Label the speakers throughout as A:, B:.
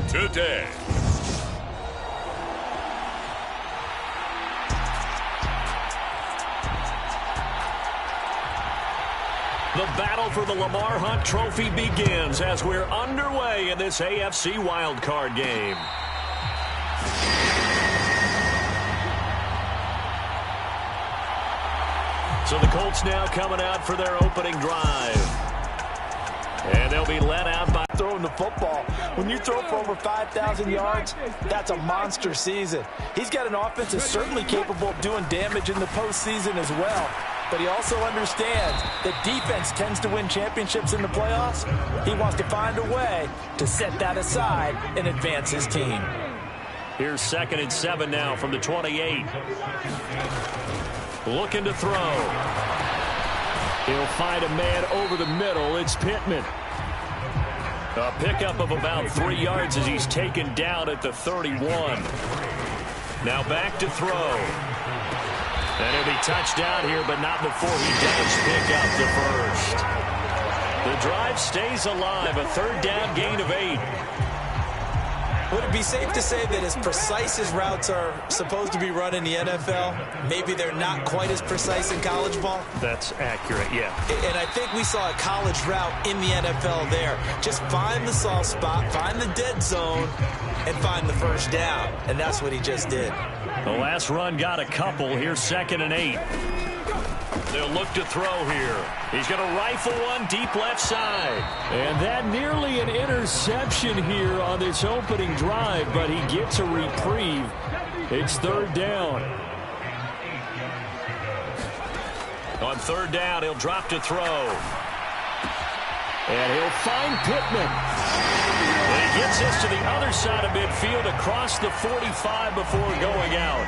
A: Today. The battle for the Lamar Hunt Trophy begins as we're underway in this AFC Wild Card game. So the Colts now coming out for their opening drive. And they'll be led out by
B: throwing the football. When you throw for over 5,000 yards, that's a monster season. He's got an offense that's certainly capable of doing damage in the postseason as well. But he also understands that defense tends to win championships in the playoffs. He wants to find a way to set that aside and advance his team.
A: Here's 2nd and 7 now from the 28. Looking to throw. He'll find a man over the middle. It's Pittman. A pickup of about 3 yards as he's taken down at the 31. Now back to throw. And he'll be touched down here, but not before he does pick up the first. The drive stays alive. A 3rd down gain of 8.
B: Would it be safe to say that as precise as routes are supposed to be run in the NFL, maybe they're not quite as precise in college ball?
A: That's accurate, yeah.
B: And I think we saw a college route in the NFL there. Just find the soft spot, find the dead zone, and find the first down. And that's what he just did.
A: The last run got a couple. Here's 2nd and 8. They'll look to throw here. He's going to rifle one deep left side.
C: And that nearly an interception here on this opening drive, but he gets a reprieve. It's 3rd down.
A: On 3rd down, he'll drop to throw.
C: And he'll find Pittman.
A: And he gets this to the other side of midfield across the 45 before going out.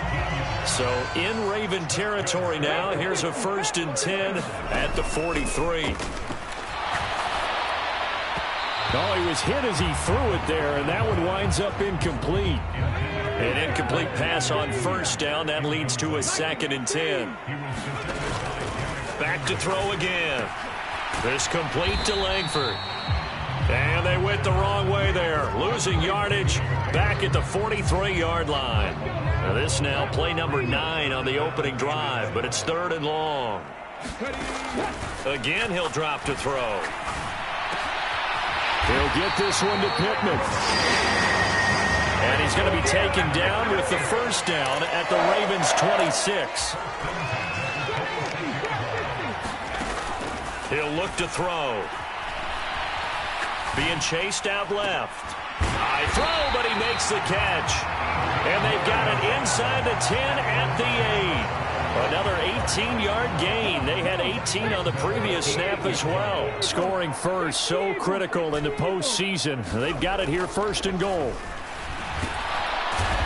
A: So in Raven territory now. Here's a 1st and 10 at the 43.
C: Oh, he was hit as he threw it there, and that one winds up incomplete.
A: An incomplete pass on 1st down. That leads to a 2nd and 10. Back to throw again. This complete to Langford. And they went the wrong way there. Losing yardage back at the 43-yard line. Now this now play number 9 on the opening drive, but it's 3rd and long. Again, he'll drop to throw.
C: He'll get this one to Pittman.
A: And he's going to be taken down with the 1st down at the Ravens' 26. He'll look to throw. Being chased out left. High throw, but he makes the catch. And they've got it inside the 10 at the 8. Another 18-yard gain. They had 18 on the previous snap as well.
C: Scoring first, so critical in the postseason. They've got it here 1st and goal.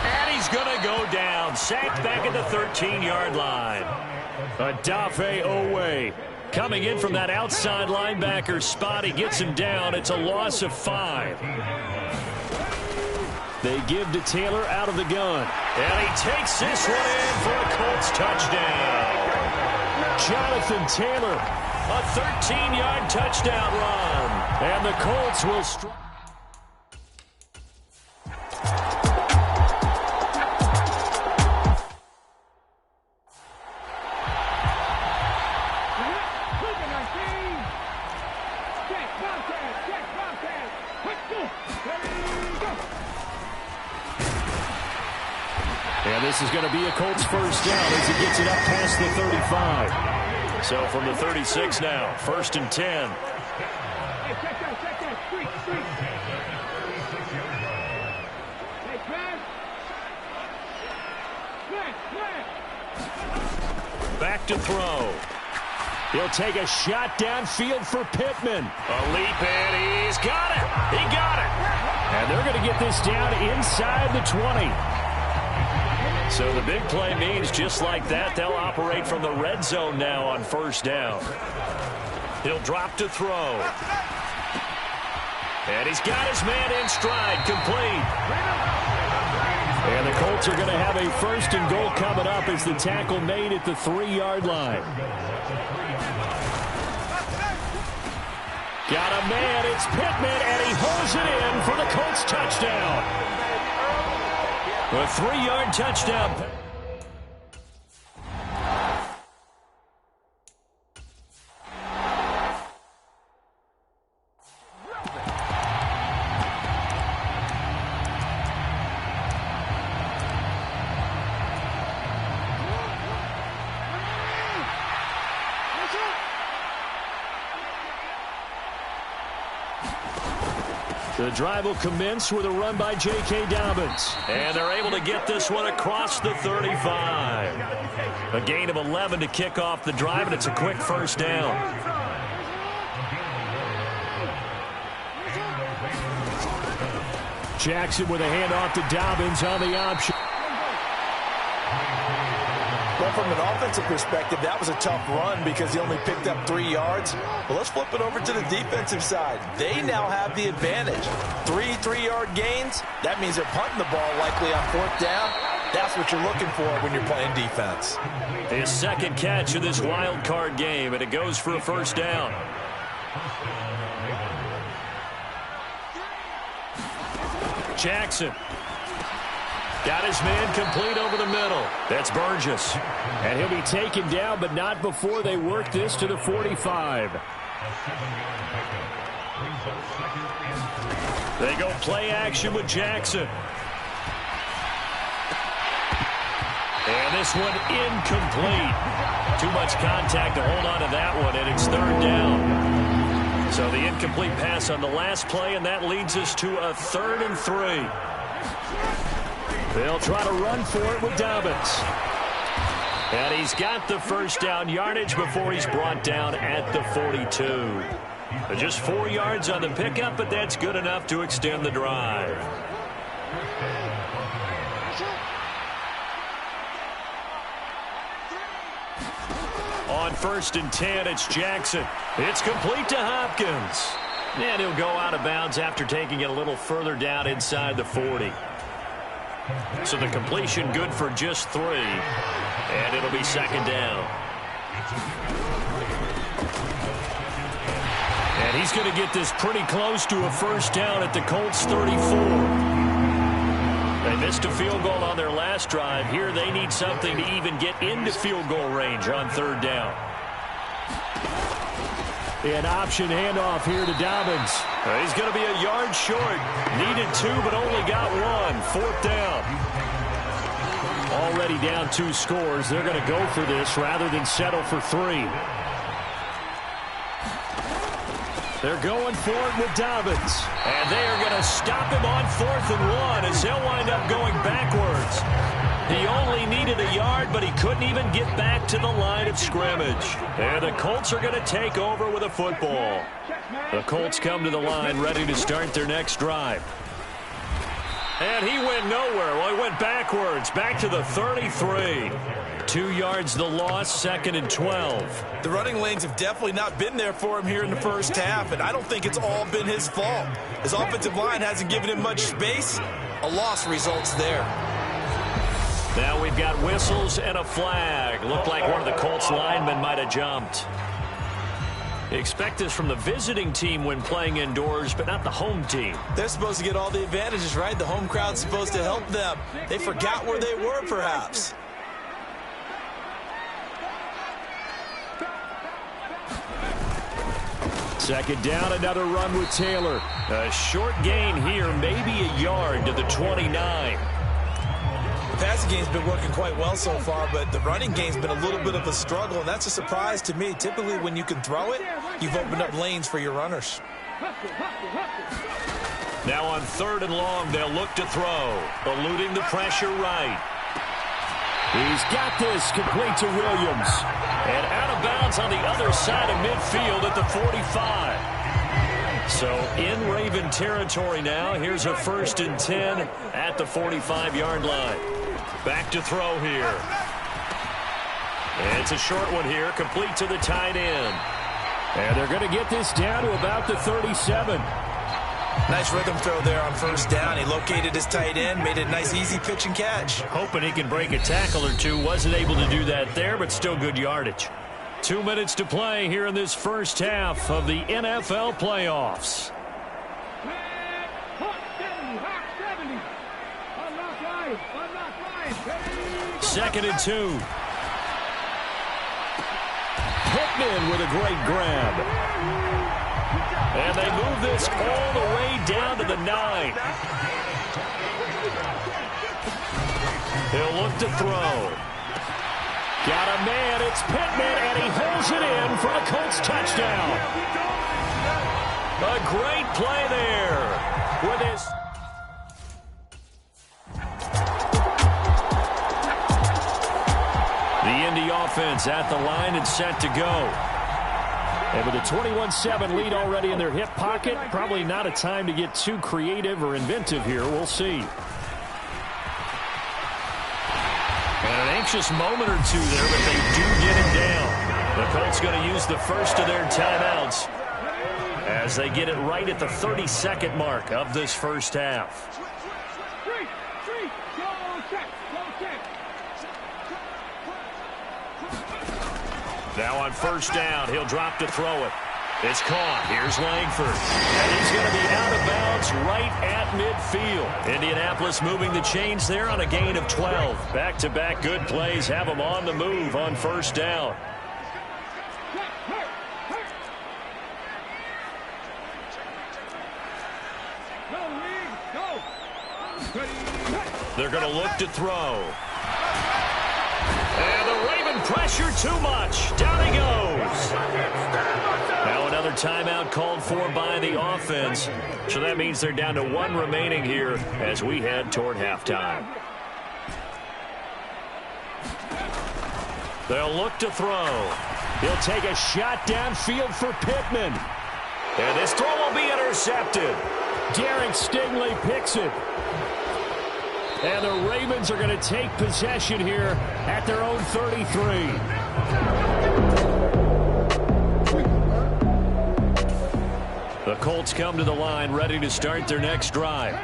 A: And he's going to go down. Sacked back at the 13-yard line.
C: Odafe Owe
A: coming in from that outside linebacker spot. He gets him down. It's a loss of 5.
C: They give to Taylor out of the gun.
A: And he takes this one in for a Colts touchdown.
C: Jonathan Taylor.
A: A 13-yard touchdown run.
C: And the Colts will strike. And this is going to be a Colts first down as he gets it up past the 35.
A: So from the 36 now, 1st and 10. Back to throw.
C: He'll take a shot downfield for Pittman.
A: A leap, and he's got it. He got it.
C: And they're going to get this down inside the 20.
A: So the big play means just like that, they'll operate from the red zone now on 1st down. He'll drop to throw. And he's got his man in stride, complete.
C: And the Colts are going to have a 1st and goal coming up as the tackle made at the 3-yard line. Got a man, it's Pittman, and he holds it in for the Colts touchdown. A 3-yard touchdown. The drive will commence with a run by J.K. Dobbins.
A: And they're able to get this one across the 35. A gain of 11 to kick off the drive, and it's a quick 1st down.
C: Jackson with a handoff to Dobbins on the option.
B: Well, from an offensive perspective, that was a tough run because he only picked up 3 yards. Well, let's flip it over to the defensive side. They now have the advantage. 3 3-yard gains. That means they're punting the ball likely on 4th down. That's what you're looking for when you're playing defense.
A: His 2nd catch of this wild card game, and it goes for a 1st down. Jackson. Got his man complete over the middle. That's Burgess.
C: And he'll be taken down, but not before they work this to the 45.
A: They go play action with Jackson. And this one incomplete. Too much contact to hold on to that one, and it's 3rd down. So the incomplete pass on the last play, and that leads us to a 3rd and 3.
C: They'll try to run for it with Dobbins.
A: And he's got the 1st down yardage before he's brought down at the 42. Just 4 yards on the pickup, but that's good enough to extend the drive. On 1st and 10, it's Jackson. It's complete to Hopkins. And he'll go out of bounds after taking it a little further down inside the 40. So the completion good for just 3. And it'll be 2nd down. And he's going to get this pretty close to a 1st down at the Colts 34. They missed a field goal on their last drive. Here they need something to even get into field goal range on 3rd down.
C: An option handoff here to Dobbins.
A: He's going to be a yard short. Needed 2, but only got 1. 4th down.
C: Already down 2 scores. They're going to go for this rather than settle for 3. They're going for it with Dobbins.
A: And they are going to stop him on 4th and 1 as he'll wind up going backwards. He only needed a yard, but he couldn't even get back to the line of scrimmage. And the Colts are going to take over with a football. The Colts come to the line ready to start their next drive. And he went nowhere. Well, he went backwards, back to the 33. 2 yards the loss, 2nd and 12.
B: The running lanes have definitely not been there for him here in the 1st half, and I don't think it's all been his fault. His offensive line hasn't given him much space. A loss results there.
A: Now we've got whistles and a flag. Looked like one of the Colts linemen might have jumped. Expect this from the visiting team when playing indoors, but not the home team.
B: They're supposed to get all the advantages, right? The home crowd's supposed to help them. They forgot where they were, perhaps.
C: Second down, another run with Taylor.
A: A short gain here, maybe a yard to the 29.
B: passing game's been working quite well so far, but the running game's been a little bit of a struggle, and that's a surprise to me. Typically, when you can throw it, you've opened up lanes for your runners.
A: Now on 3rd and long, they'll look to throw, eluding the pressure right.
C: He's got this, complete to Williams.
A: And out of bounds on the other side of midfield at the 45. So in Raven territory now. Here's a 1st and 10 at the 45-yard line. Back to throw here. And it's a short one here, complete to the tight end.
C: And they're going to get this down to about the 37.
B: Nice rhythm throw there on 1st down. He located his tight end, made it a nice, easy pitch and catch.
A: Hoping he can break a tackle or two. Wasn't able to do that there, but still good yardage. 2 minutes to play here in this first half of the NFL playoffs. Second and 2.
C: Pittman with a great grab.
A: And they move this all the way down to the 9. He'll look to throw. Got a man, it's Pittman, and he holds it in for a Colts touchdown. A great play there with his... The Indy offense at the line and set to go.
C: And with a 21-7 lead already in their hip pocket, probably not a time to get too creative or inventive here. We'll see.
A: And an anxious moment or two there, but they do get it down. The Colts going to use the first of their timeouts as they get it right at the 32nd mark of this first half. Now on 1st down, he'll drop to throw it. It's caught. Here's Langford. And he's going to be out of bounds right at midfield. Indianapolis moving the chains there on a gain of 12. Back-to-back good plays have them on the move on 1st down. They're going to look to throw. And the Raven pressure too much. Down he goes. Now another timeout called for by the offense. So that means they're down to 1 remaining here as we head toward halftime. They'll look to throw.
C: He'll take a shot downfield for Pittman.
A: And this throw will be intercepted.
C: Derek Stingley picks it. And the Ravens are going to take possession here at their own 33. The Colts come to the line ready to start their next drive.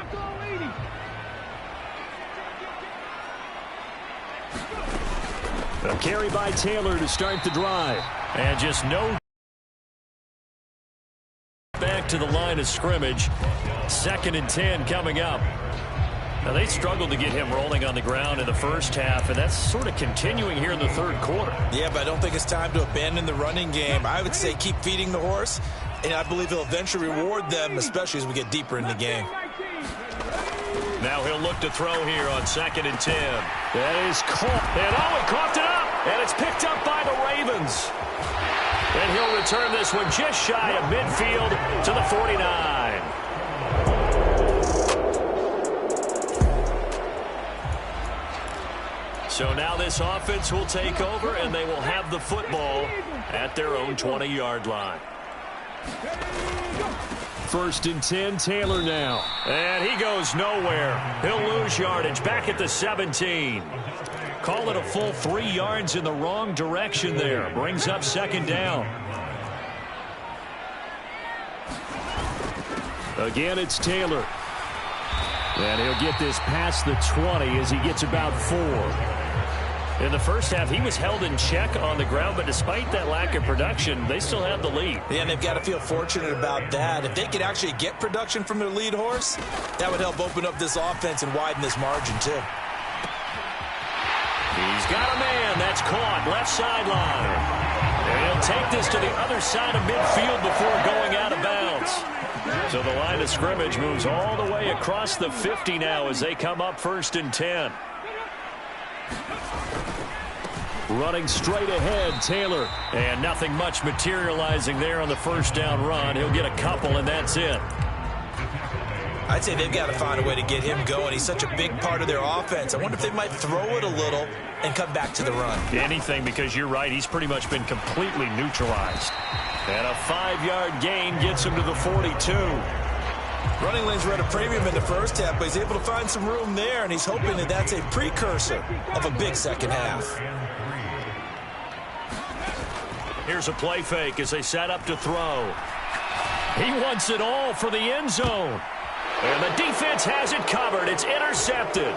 C: A carry by Taylor to start the drive. And just no back to the line of scrimmage. 2nd and 10 coming up. Now, they struggled to get him rolling on the ground in the first half, and that's sort of continuing here in the 3rd quarter.
B: Yeah, but I don't think it's time to abandon the running game. I would say keep feeding the horse, and I believe he'll eventually reward them, especially as we get deeper in the game.
A: Now he'll look to throw here on 2nd and 10. That is caught. And he coughed it up, and it's picked up by the Ravens. And he'll return this one just shy of midfield to the 49. So now this offense will take over, and they will have the football at their own 20-yard line.
C: 1st and 10, Taylor now.
A: And he goes nowhere. He'll lose yardage back at the 17. Call it a full 3 yards in the wrong direction there. Brings up 2nd down.
C: Again, it's Taylor. And he'll get this past the 20 as he gets about 4.
A: In the first half, he was held in check on the ground, but despite that lack of production, they still have the lead.
B: Yeah, and they've got to feel fortunate about that. If they could actually get production from their lead horse, that would help open up this offense and widen this margin, too.
A: He's got a man. That's caught. Left sideline. And he'll take this to the other side of midfield before going out of bounds. So the line of scrimmage moves all the way across the 50 now as they come up 1st and 10.
C: Running straight ahead, Taylor. And nothing much materializing there on the first down run. He'll get a couple, and that's it.
B: I'd say they've got to find a way to get him going. He's such a big part of their offense. I wonder if they might throw it a little and come back to the run.
C: Anything, because you're right. He's pretty much been completely neutralized. And a 5-yard gain gets him to the 42.
B: Running lanes were at a premium in the first half, but he's able to find some room there, and he's hoping that that's a precursor of a big second half.
C: Here's a play fake as they set up to throw. He wants it all for the end zone. And the defense has it covered. It's intercepted.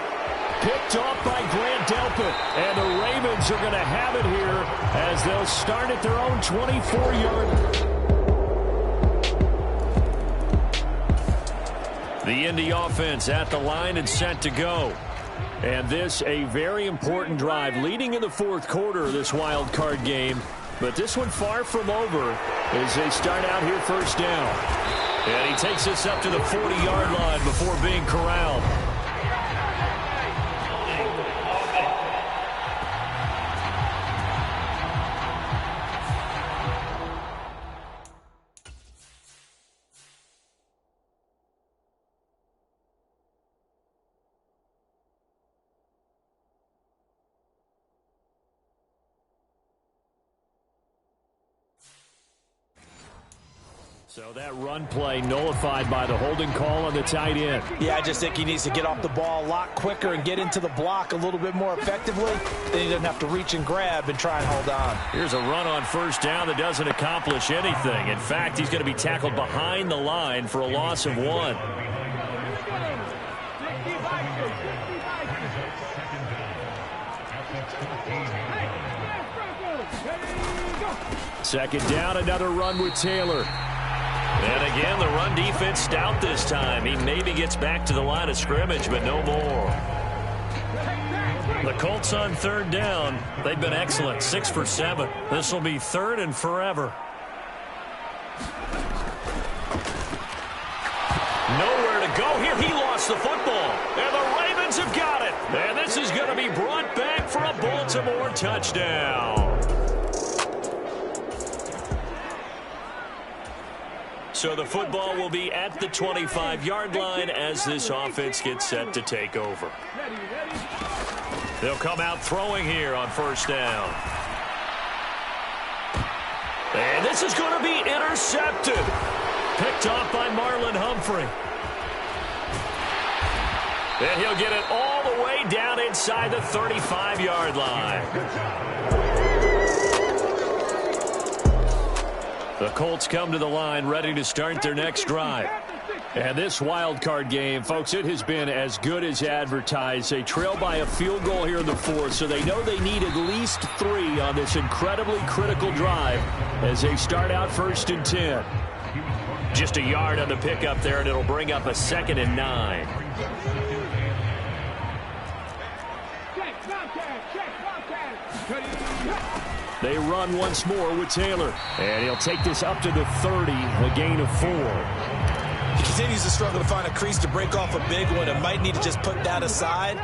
C: Picked off by Grant Delpit. And the Ravens are going to have it here as they'll start at their own 24-yard. The Indy offense at the line and set to go. And this a very important drive leading in the fourth quarter of this wild card game. But this one far from over as they start out here first down. And he takes this up to the 40-yard line before being corralled. So that run play nullified by the holding call on the tight end.
B: Yeah, I just think he needs to get off the ball a lot quicker and get into the block a little bit more effectively. Then he doesn't have to reach and grab and try and hold on.
C: Here's a run on first down that doesn't accomplish anything. In fact, he's going to be tackled behind the line for a loss of 1. Second down, another run with Taylor. And again, the run defense stout this time. He maybe gets back to the line of scrimmage, but no more. The Colts on third down. They've been excellent, 6 for 7. This will be third and forever. Nowhere to go here. He lost the football. And the Ravens have got it. And this is going to be brought back for a Baltimore touchdown. So the football will be at the 25-yard line as this offense gets set to take over. They'll come out throwing here on first down. And this is going to be intercepted. Picked off by Marlon Humphrey. And he'll get it all the way down inside the 35-yard line. The Colts come to the line ready to start their next drive. And this wild card game, folks, it has been as good as advertised. They trail by a field goal here in the fourth, so they know they need at least 3 on this incredibly critical drive as they start out first and 10. Just a yard on the pickup there, and it'll bring up a 2nd and 9. They run once more with Taylor. And he'll take this up to the 30, a gain of 4.
B: He continues to struggle to find a crease to break off a big one and might need to just put that aside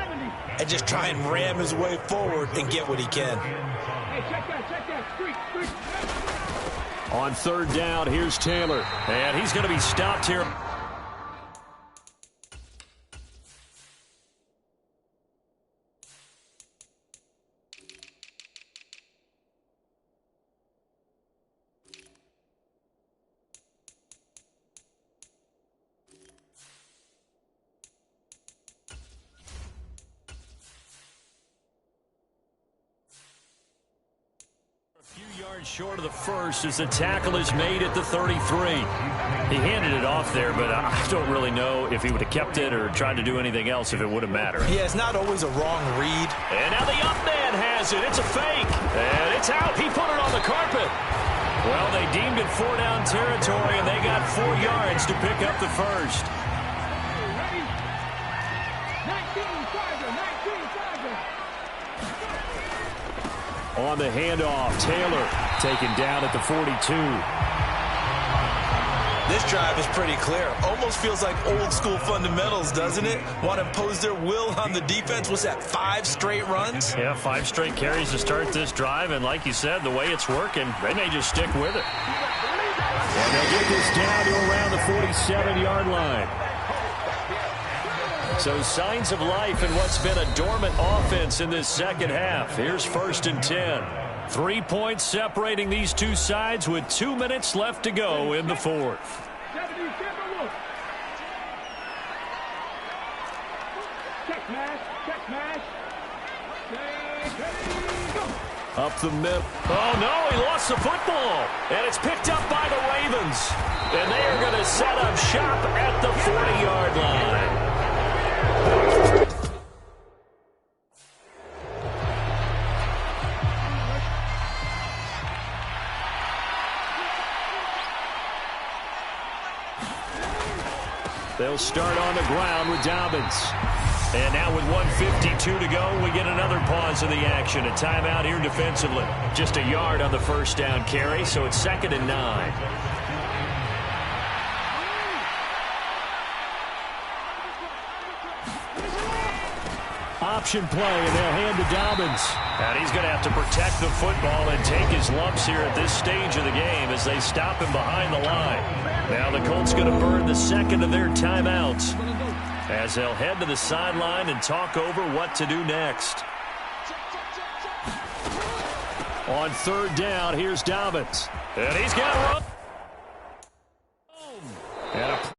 B: and just try and ram his way forward and get what he can.
C: On third down, here's Taylor. And he's going to be stopped here. Short of the first as the tackle is made at the 33. He handed it off there, but I don't really know if he would have kept it or tried to do anything else if it would have mattered.
B: Yeah, it's not always a wrong read.
C: And now the up man has it. It's a fake. And it's out. He put it on the carpet. Well, they deemed it 4-down territory, and they got 4 yards to pick up the first. On the handoff, Taylor taken down at the 42.
B: This drive is pretty clear. Almost feels like old school fundamentals, doesn't it? Want to impose their will on the defense. What's that, 5 straight runs?
C: Yeah, 5 straight carries to start this drive. And like you said, the way it's working, they may just stick with it.
A: And they'll get this down to around the 47-yard line. So signs of life in what's been a dormant offense in this second half. Here's 1st and 10. 3 points separating these two sides with 2 minutes left to go in the fourth. Up the middle. Oh, no, he lost the football. And it's picked up by the Ravens. And they are going to set up shop at the 40-yard line. They'll start on the ground with Dobbins. And now with 1:52 to go, we get another pause in the action. A timeout here defensively. Just a yard on the first down carry, so it's 2nd and 9. Option play, and they'll hand to Dobbins. And he's going to have to protect the football and take his lumps here at this stage of the game as they stop him behind the line. Now the Colts going to burn the second of their timeouts as they'll head to the sideline and talk over what to do next. On 3rd down, here's Dobbins. And he's got to run. And